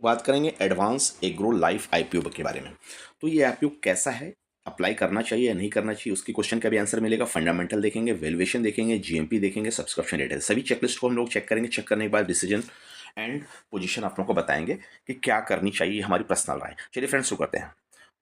बात करेंगे advance Agro life IPO के बारे में। तो ये आईपीओ कैसा है, अप्लाई करना चाहिए या नहीं करना चाहिए, उसकी क्वेश्चन का भी आंसर मिलेगा। फंडामेंटल देखेंगे, वैल्यूएशन देखेंगे, जीएमपी देखेंगे, सब्सक्रिप्शन रेट है, सभी चेकलिस्ट को हम लोग चेक करेंगे। चेक करने के बाद डिसीजन एंड पोजीशन आप लोगों को बताएंगे कि क्या करनी चाहिए, हमारी पर्सनल राय। चलिए फ्रेंड्स, शुरू करते हैं।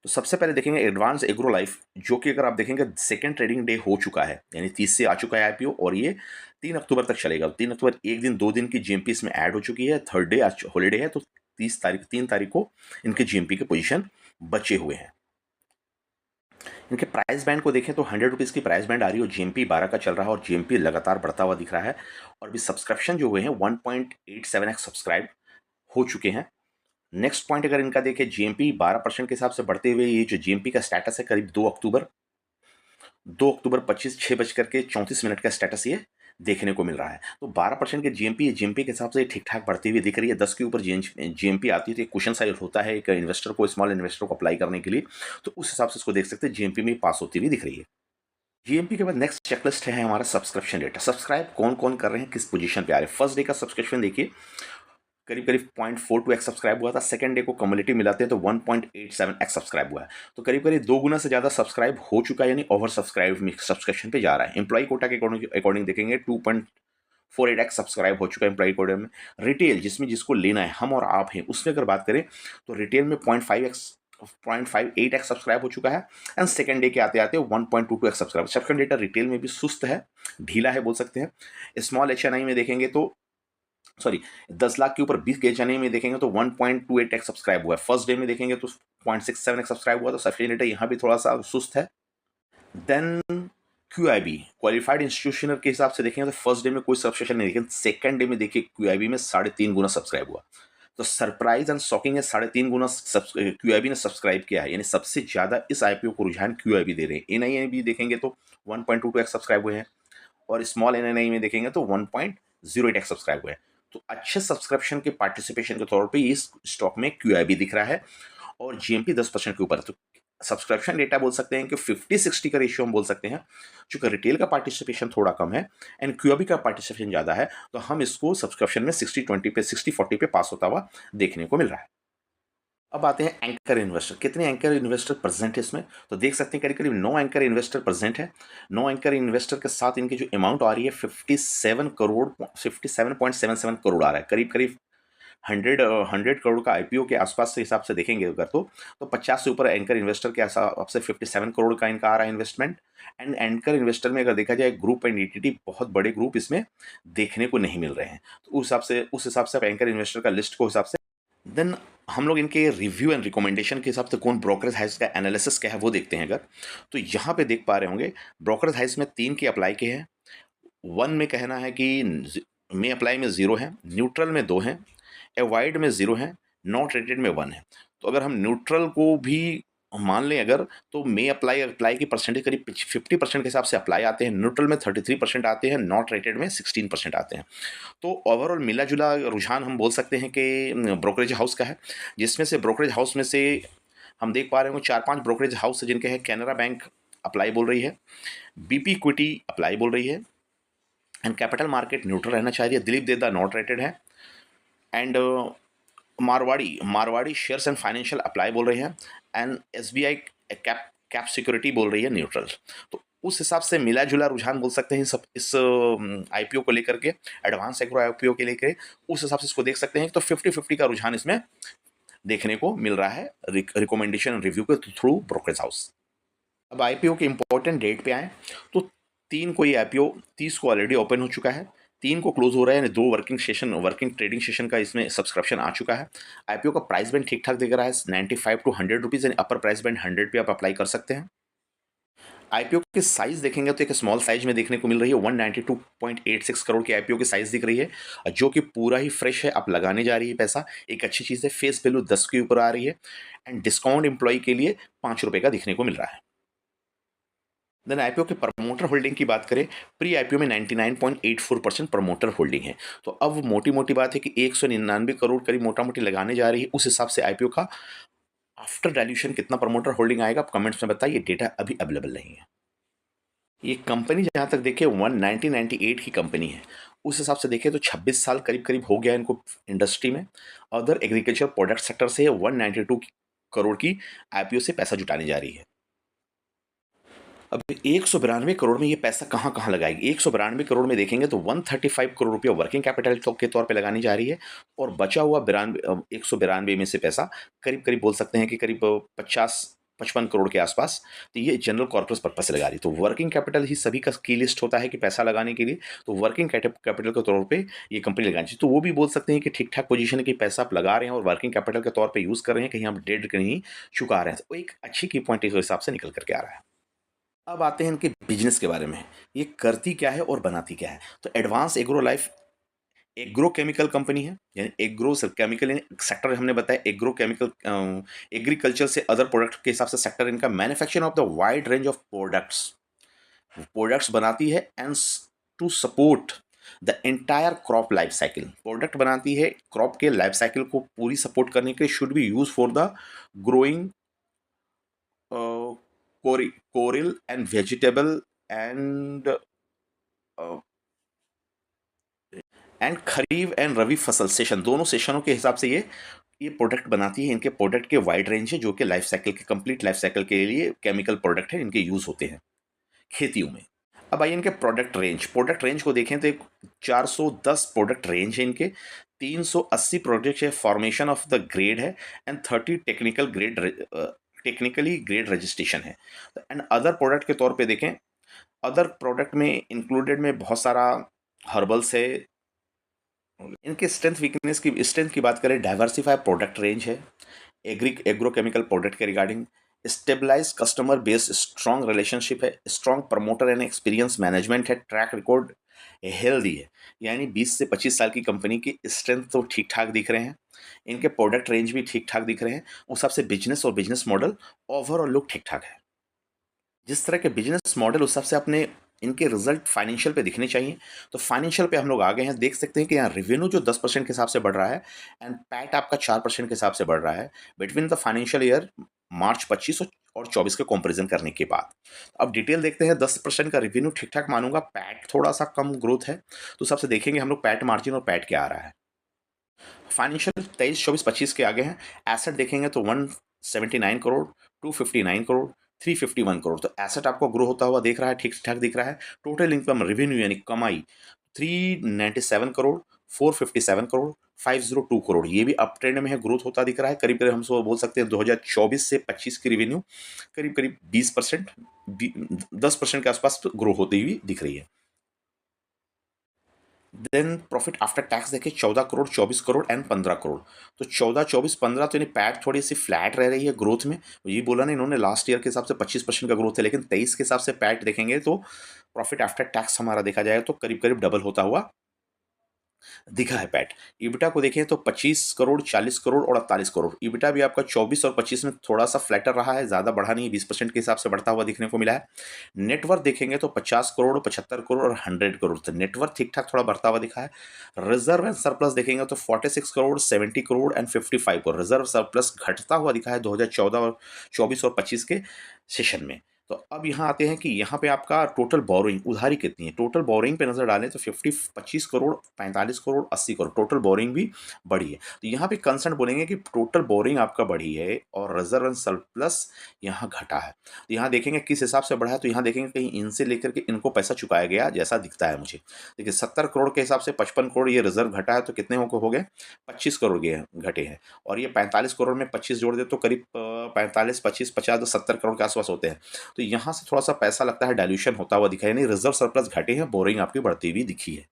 तो सबसे पहले देखेंगे एडवांस एग्रो लाइफ, जो कि अगर आप देखेंगे सेकंड ट्रेडिंग डे हो चुका है, यानी 30 से आ चुका है आईपीओ, और ये 3 अक्टूबर तक चलेगा। 3 अक्टूबर एक दिन 2 दिन की जीएमपी इसमें ऐड हो चुकी है। थर्ड डे आज हॉलीडे है, तो 3 तारीख को इनके जीएमपी के पोजीशन बचे हुए हैं। इनके प्राइस बैंड को देखें तो 100 रुपीज़ की प्राइस बैंड आ रही है और जीएमपी 12 का चल रहा है और जीएमपी लगातार बढ़ता हुआ दिख रहा है। और भी सब्सक्रिप्शन जो हुए हैं 1.87x सब्सक्राइब हो चुके हैं। नेक्स्ट पॉइंट अगर इनका देखें, जीएमपी 12% के हिसाब से बढ़ते हुए ये जो जीएमपी का स्टेटस है करीब 2 अक्टूबर 25 6:34 का स्टेटस ये देखने को मिल रहा है। तो 12% के जीएमपी के हिसाब से ठीक ठाक बढ़ती हुई दिख रही है। 10 के ऊपर जीएमपी आती है तो एक क्वेश्चन साइज होता है एक इन्वेस्टर को, स्मॉल इन्वेस्टर को अप्लाई करने के लिए। तो उस हिसाब से इसको देख सकते हैं, जीएमपी में पास होती हुई दिख रही है। जीएमपी के बाद नेक्स्ट चेकलिस्ट है हमारा सब्सक्रिप्शन रेट। सब्सक्राइब कौन कौन कर रहे हैं, किस पोजीशन पे आ रहे हैं। फर्स्ट डे का सब्सक्रिप्शन देखिए, करीब करीब 0.42x सब्सक्राइब हुआ था। सेकंड डे को कम्युनिटी मिलाते हैं तो 1.87x सब्सक्राइब हुआ है। तो करीब करीब 2 गुना से ज़्यादा सब्सक्राइब हो चुका है, यानी ओवर सब्सक्राइब सब्सक्रिप्शन पे जा रहा है। एम्प्लॉय कोटा के अकॉर्डिंग देखेंगे 2.48x सब्सक्राइब हो चुका है एम्प्लॉय कोटा में। रिटेल जिसमें जिसको लेना है, हम और आप हैं, उसमें अगर बात करें तो रिटेल में 0.58x सब्सक्राइब हो चुका है। एंड सेकंड डे के आते आते 1.22x subscribe. Second data retail में भी सुस्त है, ढीला है बोल सकते हैं। स्मॉल एचएनआई में देखेंगे तो 10 लाख के ऊपर 20 के एचएनआई में देखेंगे तो 1.28x सब्सक्राइब हुआ है। फर्स्ट डे में देखेंगे तो 0.67x सब्सक्राइब हुआ, तो सफिशिएंट डेटा यहाँ भी थोड़ा सा सुस्त है। देन क्यूआईबी क्वालिफाइड इंस्टीट्यूशनल के हिसाब से देखेंगे तो फर्स्ट डे में कोई सब्सक्रिप्शन नहीं, लेकिन सेकंड डे में देखिए क्यूआईबी में 3.5 गुना सब्सक्राइब हुआ। तो सरप्राइज एंड शॉकिंग है, 3.5 गुना क्यूआईबी ने सब्सक्राइब किया है, यानी सबसे ज्यादा इस आईपीओ को रुझान क्यूआईबी दे रहे हैं। एनआईए भी देखेंगे तो 1.22x सब्सक्राइब हुए हैं, और स्मॉल एनआई में देखेंगे तो 1.08x सब्सक्राइब हुए हैं। तो अच्छे सब्सक्रिप्शन के पार्टिसिपेशन के तौर पे इस स्टॉक में क्यूआईबी दिख रहा है और जीएमपी 10% के ऊपर है। तो सब्सक्रिप्शन डेटा बोल सकते हैं कि 50-60 का रेशियो हम बोल सकते हैं। चूंकि रिटेल का पार्टिसिपेशन थोड़ा कम है एंड क्यूआईबी का पार्टिसिपेशन ज़्यादा है, तो हम इसको सब्सक्रिप्शन में 60-20 पे 60-40 पे पास होता हुआ देखने को मिल रहा है। अब आते हैं एंकर इन्वेस्टर। कितने एंकर इन्वेस्टर प्रेजेंट है इसमें, तो देख सकते हैं करीब करीब 9 एंकर इन्वेस्टर प्रेजेंट है। 9 एंकर इन्वेस्टर के साथ इनकी जो अमाउंट आ रही है 57.77 करोड़ आ रहा है। करीब करीब 100 करोड़ का आईपीओ के आसपास से हिसाब से देखेंगे अगर तो 50 से ऊपर एंकर इन्वेस्टर के हिसाब से 57 करोड़ का इनका आ रहा है इन्वेस्टमेंट। एंड एंकर इन्वेस्टर में अगर देखा जाए ग्रुप एंड ईटीटी, बहुत बड़े ग्रुप इसमें देखने को नहीं मिल रहे हैं। तो उस हिसाब से एंकर इन्वेस्टर का लिस्ट को हिसाब से देन हम लोग इनके रिव्यू एंड रिकमेंडेशन के हिसाब से कौन ब्रोकरेज हाउस का एनालिसिस क्या है वो देखते हैं अगर। तो यहाँ पे देख पा रहे होंगे ब्रोकरेज हाउस में 3 के अप्लाई के हैं। वन में कहना है कि में अप्लाई में 0 है, न्यूट्रल में 2 हैं, अवॉइड में 0 है, नॉट रेटेड में 1 है। तो अगर हम न्यूट्रल को भी मान लें अगर, तो मे अप्लाई की परसेंटेज करीब 50% के हिसाब से अप्लाई आते हैं, न्यूट्रल में 33% आते हैं, नॉट रेटेड में 16% आते हैं। तो ओवरऑल मिला जुला रुझान हम बोल सकते हैं कि ब्रोकरेज हाउस का है, जिसमें से ब्रोकरेज हाउस में से हम देख पा रहे हो 4-5 ब्रोकरेज हाउस है जिनके हैं। कैनरा बैंक अप्लाई बोल रही है, बीपी इक्विटी अप्लाई बोल रही है, एंड कैपिटल मार्केट न्यूट्रल रहना चाहिए, दिलीप देदा नॉट रेटेड है, and Marwari shares and financial apply बोल रहे हैं, एंड एसबीआई कैप सिक्योरिटी बोल रही है न्यूट्रल। तो उस हिसाब से मिला जुला रुझान बोल सकते हैं सब इस आईपीओ को लेकर के, एडवांस एग्रो आईपीओ के लेकर। उस हिसाब से इसको देख सकते हैं तो 50-50 का रुझान इसमें देखने को मिल रहा है रिकमेंडेशन रिव्यू के थ्रू ब्रोकरेज हाउस। अब आईपीओ के इंपॉर्टेंट डेट पे आए तो 3 को ये आईपीओ 30 को ऑलरेडी ओपन हो चुका है, 3 को क्लोज हो रहा है, यानी 2 वर्किंग ट्रेडिंग सेशन का इसमें सब्सक्रिप्शन आ चुका है। आईपीओ का प्राइस बैंड ठीक ठाक दिख रहा है 95 टू 100 रुपीज़, यानी अपर प्राइस बैंड 100 पे आप अप्लाई कर सकते हैं। आईपीओ की साइज देखेंगे तो एक स्मॉल साइज में देखने को मिल रही है। 192.86 करोड़ की आईपीओ की साइज दिख रही है, जो कि पूरा ही फ्रेश है, आप लगाने जा रही है पैसा, एक अच्छी चीज़ है। फेस वैल्यू 10 के ऊपर आ रही है, एंड डिस्काउंट एम्प्लॉय के लिए 5 रुपये का दिखने को मिल रहा है। देन आईपीओ के प्रमोटर होल्डिंग की बात करें, प्री आईपीओ में 99.84% प्रमोटर होल्डिंग है। तो अब मोटी मोटी बात है कि 199 करोड़ करीब मोटा मोटी लगाने जा रही है। उस हिसाब से आईपीओ का आफ्टर वैल्यूएशन कितना प्रमोटर होल्डिंग आएगा आप कमेंट्स में बताइए, डेटा अभी अवेलेबल नहीं है। ये कंपनी जहाँ तक देखे 1998 की कंपनी है, उस हिसाब से देखें तो 26 साल करीब करीब हो गया इनको इंडस्ट्री में। अदर एग्रीकल्चर प्रोडक्ट सेक्टर से 192 करोड़ की आईपीओ से पैसा जुटाने जा रही है। अब 192 करोड़ में ये पैसा कहाँ कहाँ लगाएगी? 192 करोड़ में देखेंगे तो 135 करोड़ रुपया वर्किंग कैपिटल के तौर पे लगानी जा रही है, और बचा हुआ 192 में से पैसा करीब करीब बोल सकते हैं कि करीब 50-55 करोड़ के आसपास, तो ये जनरल कॉर्पस पर्पज से लगा रही है। तो वर्किंग कैपिटल ही सभी का की लिस्ट होता है कि पैसा लगाने के लिए, तो वर्किंग कैपिटल के तौर पे ये कंपनी लगानी चाहिए। तो वो भी बोल सकते हैं कि ठीक ठाक पोजीशन है कि पैसा आप लगा रहे हैं और वर्किंग कैपिटल के तौर पे यूज़ कर रहे हैं, कहीं हम डेट कहीं चुका रहे हैं, तो एक अच्छी की पॉइंट इस हिसाब से निकल करके आ रहा है। अब आते हैं इनके बिजनेस के बारे में, ये करती क्या है और बनाती क्या है। तो Advance Agro Life agro chemical company है, यानी एग्रो केमिकल सेक्टर हमने बताया, एग्रो केमिकल एग्रीकल्चर से अदर प्रोडक्ट के हिसाब से सेक्टर इनका manufacturing of the wide range of products, products बनाती है and to support the entire crop life cycle, product बनाती है क्रॉप के लाइफ साइकिल को पूरी सपोर्ट करने के लिए, should be use for the growing cereal and vegetable and kharif and rabi फसल सेशन, दोनों सेशनों के हिसाब से ये प्रोडक्ट बनाती है। इनके प्रोडक्ट के वाइड रेंज है जो कि लाइफ साइकिल के कंप्लीट लाइफ साइकिल के लिए केमिकल प्रोडक्ट है, इनके यूज होते हैं खेतियों में। अब आइए इनके प्रोडक्ट रेंज को देखें तो एक 410 प्रोडक्ट रेंज है इनके, 380 प्रोडक्ट है, फॉर्मेशन ऑफ द ग्रेड है एंड 30 टेक्निकली ग्रेड रजिस्ट्रेशन है। एंड अदर प्रोडक्ट के तौर पे देखें, अदर प्रोडक्ट में इंक्लूडेड में बहुत सारा हर्बल्स है। इनके स्ट्रेंथ की बात करें, डाइवर्सिफाइड प्रोडक्ट रेंज है, एग्रोकेमिकल प्रोडक्ट के regarding, stabilize customer base, strong relationship है, strong promoter and experience management है, ट्रैक रिकॉर्ड हेल्दी है। यानी 20 से 25 साल की कंपनी की स्ट्रेंथ तो ठीक ठाक दिख रहे हैं, इनके प्रोडक्ट रेंज भी ठीक ठाक दिख रहे हैं, उस हिसाब से बिजनेस और बिजनेस मॉडल ओवरऑल लुक ठीक ठाक है। जिस तरह के बिजनेस मॉडल उस हिसाब से अपने इनके रिजल्ट फाइनेंशियल पे दिखने चाहिए। तो फाइनेंशियल पे हम लोग आ गए हैं, देख सकते हैं कि यहाँ रेवेन्यू जो 10% के हिसाब से बढ़ रहा है एंड पैट आपका 4% के हिसाब से बढ़ रहा है between the financial year March 25 और 24 के कंपैरिजन करने के बाद। अब डिटेल देखते हैं, 10% का रेवेन्यू ठीक ठाक मानूंगा, पैट थोड़ा सा कम ग्रोथ है, तो सबसे देखेंगे हम लोग पैट मार्जिन और पैट क्या आ रहा है। फाइनेंशियल 23-24-25 के आगे हैं। एसेट देखेंगे तो 179 करोड़, 259 करोड़, 351 करोड़, तो एसेट आपको ग्रो होता हुआ देख रहा है, ठीक ठाक दिख रहा है। टोटल इनकम रेवेन्यू यानी कमाई 397 करोड़, 457 करोड़, 502 करोड़, ये भी अप ट्रेंड में है, ग्रोथ होता दिख रहा है। करीब करीब हम सो बोल सकते हैं 2024 से 25 की रेवेन्यू करीब करीब 20%, 10% के आसपास ग्रो होती हुई दिख रही है। देन प्रॉफिट आफ्टर टैक्स देखिए 14 करोड़, 24 करोड़ एंड 15 करोड़, तो 14, 24, 15 तो यानी पैट थोड़ी सी फ्लैट रह रही है ग्रोथ में। ये बोला ना इन्होंने लास्ट ईयर के हिसाब से 25% का ग्रोथ है, लेकिन 23 के हिसाब से पैट देखेंगे तो प्रॉफिट आफ्टर टैक्स हमारा देखा जाए तो करीब करीब डबल होता हुआ दिखा है पैट। ईबिटा को देखें तो 25 करोड़, 40 करोड़ और 48 करोड़, ईबिटा भी आपका 24 और 25 में थोड़ा सा फ्लैटर रहा है, ज़्यादा बढ़ा नहीं, 20% के हिसाब से बढ़ता हुआ दिखने को मिला है। नेटवर्थ देखेंगे तो 50 करोड़, 75 करोड़ और 100 करोड़, तो नेटवर्थ ठीक ठाक थोड़ा बढ़ता हुआ दिखा है। रिजर्व एंड सरप्लस देखेंगे तो 46 crore, 70 crore and 55 crore, reserve surplus घटता हुआ दिखा है 2014 और 24 और 25 के सेशन में। तो अब यहाँ आते हैं कि यहाँ पे आपका टोटल बोरिंग उधारी कितनी है। टोटल बोरिंग पे नजर डालें तो 25 करोड़, 45 करोड़, 80 करोड़, टोटल बोरिंग भी बढ़ी है। तो यहाँ पे कंसर्न बोलेंगे कि टोटल बोरिंग आपका बढ़ी है और रिजर्व एंड सरप्लस यहाँ घटा है। तो यहाँ देखेंगे किस हिसाब से बढ़ा है, तो यहाँ देखेंगे कहीं इनसे लेकर के इनको पैसा चुकाया गया जैसा दिखता है मुझे। देखिए 70 करोड़ के हिसाब से 55 करोड़ ये रिजर्व घटा है, तो कितने हो गए 25 करोड़ गए घटे हैं, और ये 45 करोड़ में 25 जोड़ दे तो करीब 45, 25, 50 तो 70 करोड़ के आसपास होते हैं। तो यहाँ से थोड़ा सा पैसा लगता है डाइल्यूशन होता हुआ दिखाई, नहीं रिजर्व सरप्लस घटे हैं, बोरिंग आपकी बढ़ती हुई दिखी है।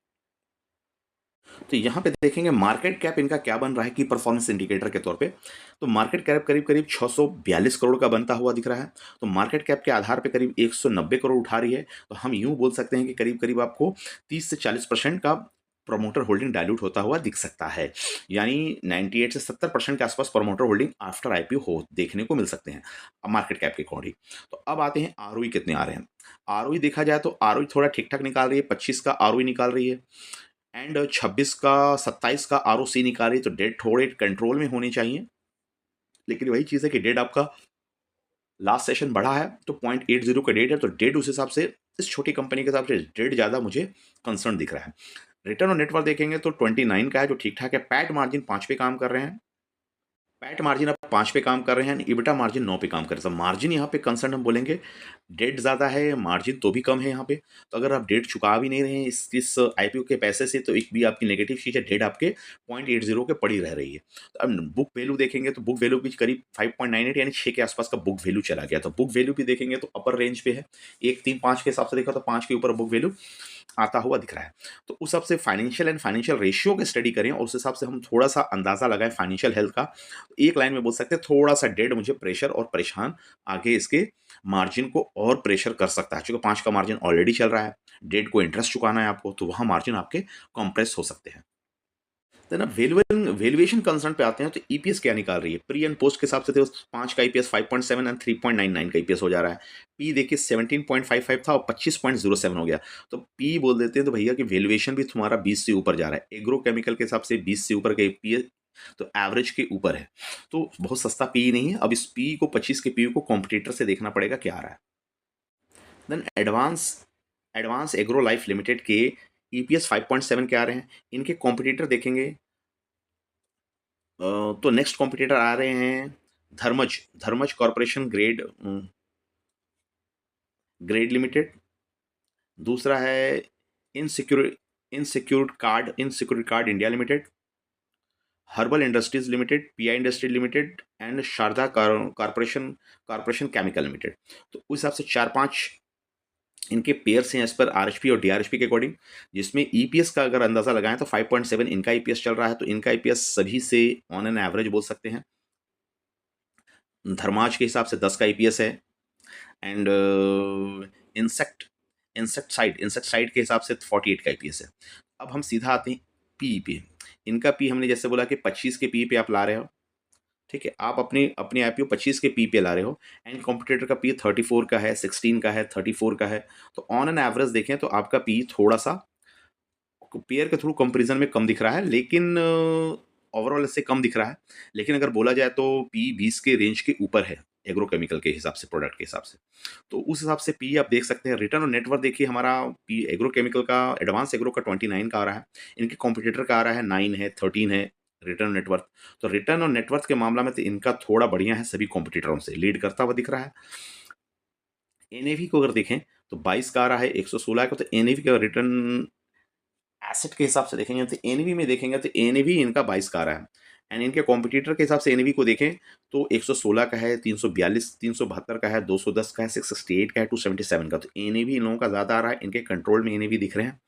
तो यहाँ पे देखेंगे मार्केट कैप इनका क्या बन रहा है की परफॉर्मेंस इंडिकेटर के तौर पे। तो मार्केट कैप करीब करीब 642 करोड़ का बनता हुआ दिख रहा है। तो मार्केट कैप के आधार पे करीब 190 करोड़ उठा रही है। तो हम यूं बोल सकते हैं कि करीब करीब आपको 30 से 40% का प्रमोटर होल्डिंग डाइल्यूट होता हुआ दिख सकता है, यानी 98 से 70% के आसपास प्रमोटर होल्डिंग आफ्टर आईपीओ हो देखने को मिल सकते हैं मार्केट कैप के अकॉर्डिंग। तो अब आते हैं आरओई कितने आ रहे हैं। आरओई देखा जाए तो आरओई थोड़ा ठीक ठाक निकाल रही है, 25 का आरओई निकाल रही है एंड 26 का 27 का आरओसी निकाल रही है। तो डेट थोड़े कंट्रोल में होनी चाहिए, लेकिन वही चीज़ है कि डेट आपका लास्ट सेशन बढ़ा है तो 0.80 का डेट है, तो डेट उस हिसाब से इस छोटी कंपनी के हिसाब से डेट ज़्यादा मुझे कंसर्न दिख रहा है। रिटर्न ऑन नेटवर्थ देखेंगे तो 29 का है जो ठीक ठाक है। पैट मार्जिन 5 पे काम कर रहे हैं। पैट मार्जिन अब 5 पे काम कर रहे हैं, इबिटा मार्जिन 9 पे काम कर रहे हैं। तो मार्जिन यहाँ पे कंसर्न हम बोलेंगे, डेट ज़्यादा है, मार्जिन तो भी कम है यहाँ पे। तो अगर आप डेट चुका भी नहीं रहे हैं इस आईपीओ के पैसे से, तो एक भी आपकी नेगेटिव चीज़ है, डेट आपके 0.80 के पड़ी रह रही है। तो अब बुक वैल्यू देखेंगे तो बुक वैल्यू भी करीब 5.98 यानी 6 के आसपास का बुक वैल्यू चला गया। तो बुक वैल्यू भी देखेंगे तो अपर रेंज पे है। 135 के हिसाब से देखा तो 5 के ऊपर बुक वैल्यू आता हुआ दिख रहा है। तो उस हिसाब से फाइनेंशियल एंड फाइनेंशियल रेशियो की स्टडी करें और उस हिसाब से हम थोड़ा सा अंदाजा लगाएं फाइनेंशियल हेल्थ का। एक लाइन में बोल सकते हैं थोड़ा सा डेट मुझे प्रेशर और परेशान आगे इसके मार्जिन को और प्रेशर कर सकता है। चूंकि 5 का मार्जिन ऑलरेडी चल रहा है, डेट को इंटरेस्ट चुकाना है आपको, तो वहां मार्जिन आपके कॉम्प्रेस हो सकते हैं। तो ना वैल्यूएशन कंसर्न पे आते हैं तो ईपीएस क्या निकाल रही है। प्री एंड पोस्ट के हिसाब से तो 5 का ईपीएस 5.7 एंड 3.99 का ईपीएस हो जा रहा है। पी देखिए 17.55 था और 25.07 हो गया। तो पी बोल देते हैं तो भैया कि वैल्यूएशन भी तुम्हारा 20 से ऊपर जा रहा है। एग्रो केमिकल के हिसाब से 20 से ऊपर का ईपीएस तो एवरेज के ऊपर है। तो बहुत सस्ता पी नहीं है। अब इस पी को 25 के पी को कॉम्पिटिटर से देखना पड़ेगा क्या आ रहा है। देन एडवांस एडवांस एग्रो लाइफ लिमिटेड के ईपीएस 5.7 के आ रहे हैं। इनके कॉम्पिटिटर देखेंगे तो नेक्स्ट कॉम्पिटिटर आ रहे हैं Dharmaj Dharmaj corporation grade limited. दूसरा है insecured card India limited, herbal industries limited, PI industry limited and Sharda corporation chemical limited. तो उस हिसाब से 4-5 इनके पेयर्स हैं एज पर आरएचपी और डीआरएचपी के अकॉर्डिंग। जिसमें ईपीएस का अगर अंदाजा लगाएं तो 5.7 इनका ईपीएस चल रहा है। तो इनका ईपीएस सभी से ऑन एन एवरेज बोल सकते हैं। धर्माज के हिसाब से 10 का ईपीएस है एंड इंसेक्ट साइड के हिसाब से 48 का ईपीएस है। अब हम सीधा आते हैं पी पे। इनका पी हमने जैसे बोला कि 25 के पी पे आप ला रहे हो, ठीक है। आप अपने अपने आईपीओ 25 के पी पे ला रहे हो एंड कॉम्पिटिटर का पी 34 का है, 16 का है, 34 का है। तो ऑन एन एवरेज देखें तो आपका पी थोड़ा सा पेयर के थ्रू कंपैरिजन में कम दिख रहा है, लेकिन ओवरऑल इससे कम दिख रहा है। लेकिन अगर बोला जाए तो पी 20 के रेंज के ऊपर है एग्रोकेमिकल के हिसाब से, प्रोडक्ट के हिसाब से। तो उस हिसाब से पी आप देख सकते हैं। रिटर्न ऑन नेटवर्थ देखिए हमारा पी एग्रोकेमिकल का, एडवांस एग्रो का 29 का आ रहा है। इनके कॉम्पिटिटर का आ रहा है 9 है, 13 है रिटर्न ऑन नेटवर्थ। तो रिटर्न ऑन नेटवर्थ के मामला में तो इनका थोड़ा बढ़िया है, सभी कॉम्पिटिटरों से लीड करता हुआ दिख रहा है। एनएवी को अगर देखें तो 22 का आ रहा है, 116 का। तो एनएवी का रिटर्न एसेट के हिसाब से देखेंगे तो एनवी में देखेंगे तो एनवी इनका 22 का आ रहा है एंड इनके कॉम्पिटिटर के हिसाब से एनवी को देखें तो 116 का है, 342 372 का है, 210 का है, 668 का है, 277 का। तो एनवी इन लोगों का ज़्यादा आ रहा है, इनके कंट्रोल में एनवी दिख रहे हैं।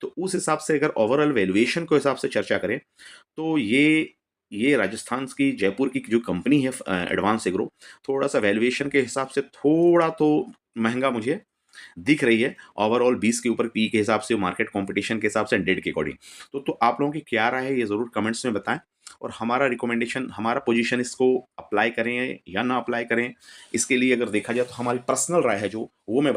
तो उस हिसाब से अगर ओवरऑल वैल्यूएशन के हिसाब से चर्चा करें तो ये राजस्थान की जयपुर की जो कंपनी है एडवांस एग्रो, थोड़ा सा वैल्यूएशन के हिसाब से थोड़ा तो महंगा मुझे दिख रही है। ओवरऑल 20 के ऊपर पी के हिसाब से, मार्केट कंपटीशन के हिसाब से, डेट के अकॉर्डिंग। तो आप लोगों की क्या राय है ये ज़रूर कमेंट्स में बताएं। और हमारा रिकमेंडेशन, हमारा पोजीशन इसको अप्लाई करें या ना अप्लाई करें, इसके लिए अगर देखा जाए तो हमारी पर्सनल राय है जो वो मैं